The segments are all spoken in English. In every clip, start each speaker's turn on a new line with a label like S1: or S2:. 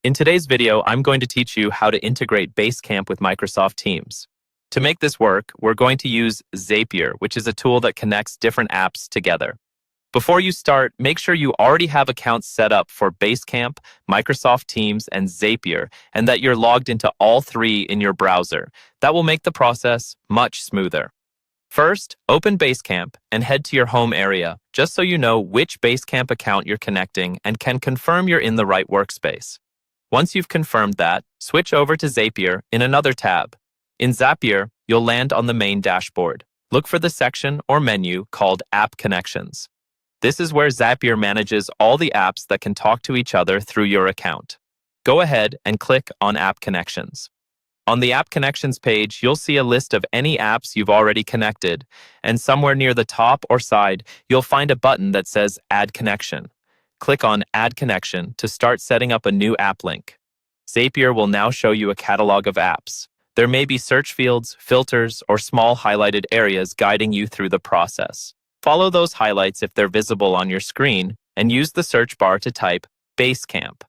S1: In today's video, I'm going to teach you how to integrate Basecamp with Microsoft Teams. To make this work, we're going to use Zapier, which is a tool that connects different apps together. Before you start, make sure you already have accounts set up for Basecamp, Microsoft Teams, and Zapier, and that you're logged into all three in your browser. That will make the process much smoother. First, open Basecamp and head to your home area, just so you know which Basecamp account you're connecting and can confirm you're in the right workspace. Once you've confirmed that, switch over to Zapier in another tab. In Zapier, you'll land on the main dashboard. Look for the section or menu called App Connections. This is where Zapier manages all the apps that can talk to each other through your account. Go ahead and click on App Connections. On the App Connections page, you'll see a list of any apps you've already connected, and somewhere near the top or side, you'll find a button that says Add Connection. Click on Add Connection to start setting up a new app link. Zapier will now show you a catalog of apps. There may be search fields, filters, or small highlighted areas guiding you through the process. Follow those highlights if they're visible on your screen, and use the search bar to type Basecamp.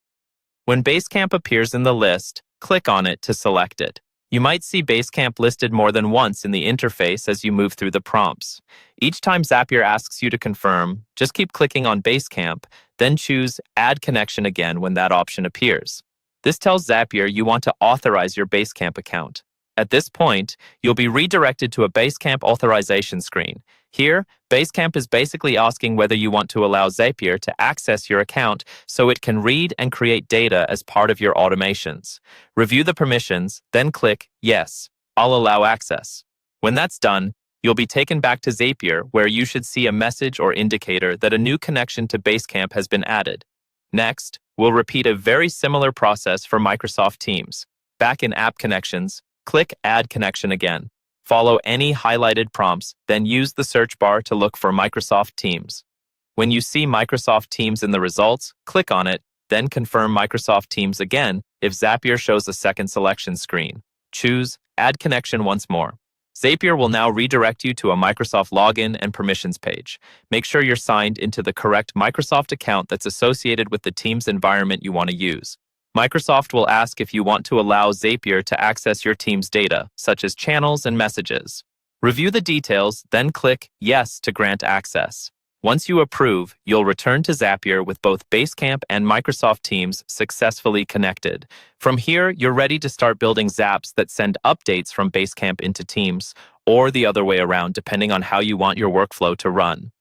S1: When Basecamp appears in the list, click on it to select it. You might see Basecamp listed more than once in the interface as you move through the prompts. Each time Zapier asks you to confirm, just keep clicking on Basecamp, then choose Add Connection again when that option appears. This tells Zapier you want to authorize your Basecamp account. At this point, you'll be redirected to a Basecamp authorization screen. Here, Basecamp is basically asking whether you want to allow Zapier to access your account so it can read and create data as part of your automations. Review the permissions, then click Yes, I'll allow access. When that's done, you'll be taken back to Zapier, where you should see a message or indicator that a new connection to Basecamp has been added. Next, we'll repeat a very similar process for Microsoft Teams. Back in App Connections, click Add Connection again. Follow any highlighted prompts, then use the search bar to look for Microsoft Teams. When you see Microsoft Teams in the results, click on it, then confirm Microsoft Teams again if Zapier shows a second selection screen. Choose Add Connection once more. Zapier will now redirect you to a Microsoft login and permissions page. Make sure you're signed into the correct Microsoft account that's associated with the Teams environment you want to use. Microsoft will ask if you want to allow Zapier to access your Teams data, such as channels and messages. Review the details, then click Yes to grant access. Once you approve, you'll return to Zapier with both Basecamp and Microsoft Teams successfully connected. From here, you're ready to start building Zaps that send updates from Basecamp into Teams, or the other way around, depending on how you want your workflow to run.